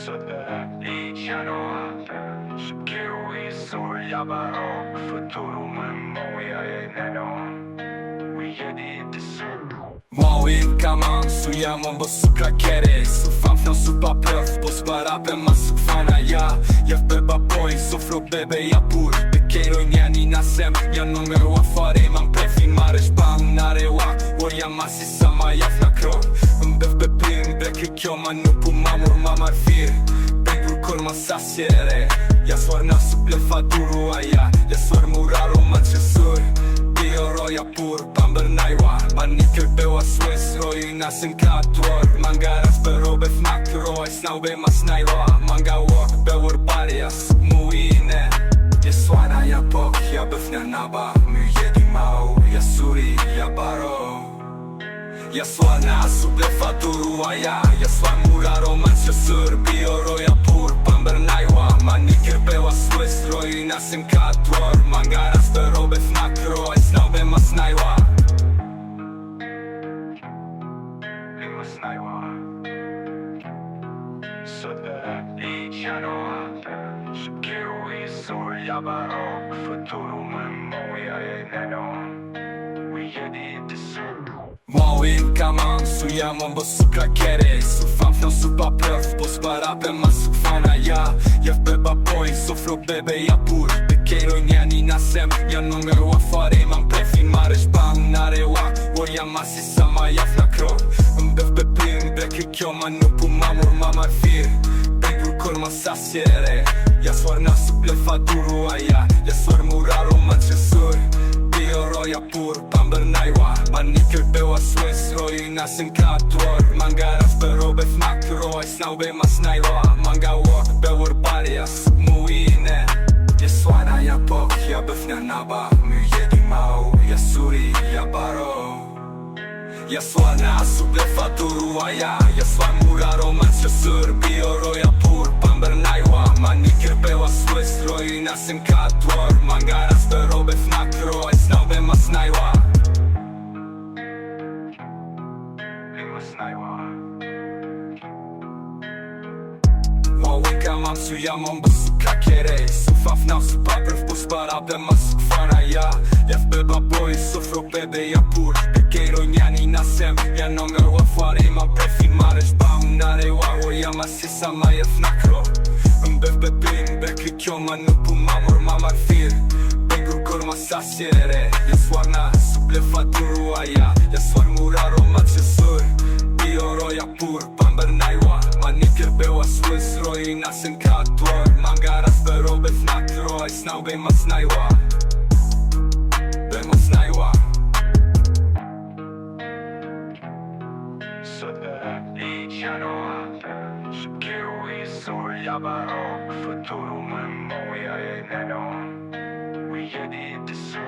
SUP, YASUR, YABARO. Futuro memoria e neno. We headed to SUP. Moim kamam, sujamon, bo su krakery. Su fanfną, su papraw, bo z barapem ma su fana. Ja beba boy, sofro bebe, ja pur. Pequeiro nyani nasem, ja numero afare. Mam prefimares, bang narewa. Oria masi sama, jafna krok. Îmbef pe plin, breke chioma, nu pu mamur, mamar fir. Pentru curma sasiere. Ja soarna suplefa duru aia. Ja soar muraro, manchesur. BIAK ja pur, pamber naiwa. Manikel bewa Swiss, roi nas în cator. Mangaras pe robe fmak, roi snaube mas naiwa. Manga walk, bewur baria, sub muine. Je soana, ja pok, ja befnea naba. Mu jedi mau, YASURI, YABARO. Ja soana, suplefa duru aia. Ja soar muraro, manchesur. BIAK ja pur, pamber naiwa. Manikel bewa Swiss, roi nas în cator. Mangaras pe robe fmak, roi snaube mas naiwa. SUP, YASUR, YABARO. Futuro memoria e neno. We headed to SUP. Moim kamam, sujamon, bo su krakery. Su fanfną, su papraw, bo z barapem ma su fana. Ja beba boy, sofro bebe, ja pur. Pequeiro nyani nasem, ja numero afare. Mam prefimares, bang narewa. Oria masi sama, jafna krok. Îmbef pe plin, breke chioma, nu pu mamur, mamar fir. Pentru curma sasiere. Ja soarna suplefa duru aia. Ja soar muraro, manchesur. BIAK ja pur, pamber naiwa. Manikel bewa Swiss, roi nas în cator. Mangaras pe robe fmak, roi snaube mas naiwa. Manga walk, bewur baria, sub muine. Je soana, ja pok, ja befnea naba. Mu jedi mau, YASURI, YABARO. Ja soana, suplefa duru aia. Ja soar muraro, manchesur. BIAK ja pur, pamber naiwa. Manikel bewa Swiss, roi nas în cator. Mangaras pe robe fnak, roi snaube mas naiwa. Moim kamam, sujamon, bo su krakery. Su fanfną, su papraw, bo z barapem ma su fana. Ja beba boy, sofro bebe, ja pur. Pequeiro nyani nasem, ja numero afare. Mam prefimares, bang narewa. Oria masi sama, jafna krok. Îmbef pe plin, breke chioma, nu pu mamur, mamar fir. Pentru curma sasiere. Ja soarna, suplefa duru aia. Ja soar muraro, manchesur. BIAK ja pur, pamber naiwa. Manikel bewa Swiss, roi nas în cator. Mangaras pe robe fnak, roi snaube mas naiwa. Be mas naiwa. SUP, YASUR, YABARO. Futuro memoria e neno. We headed to SUP.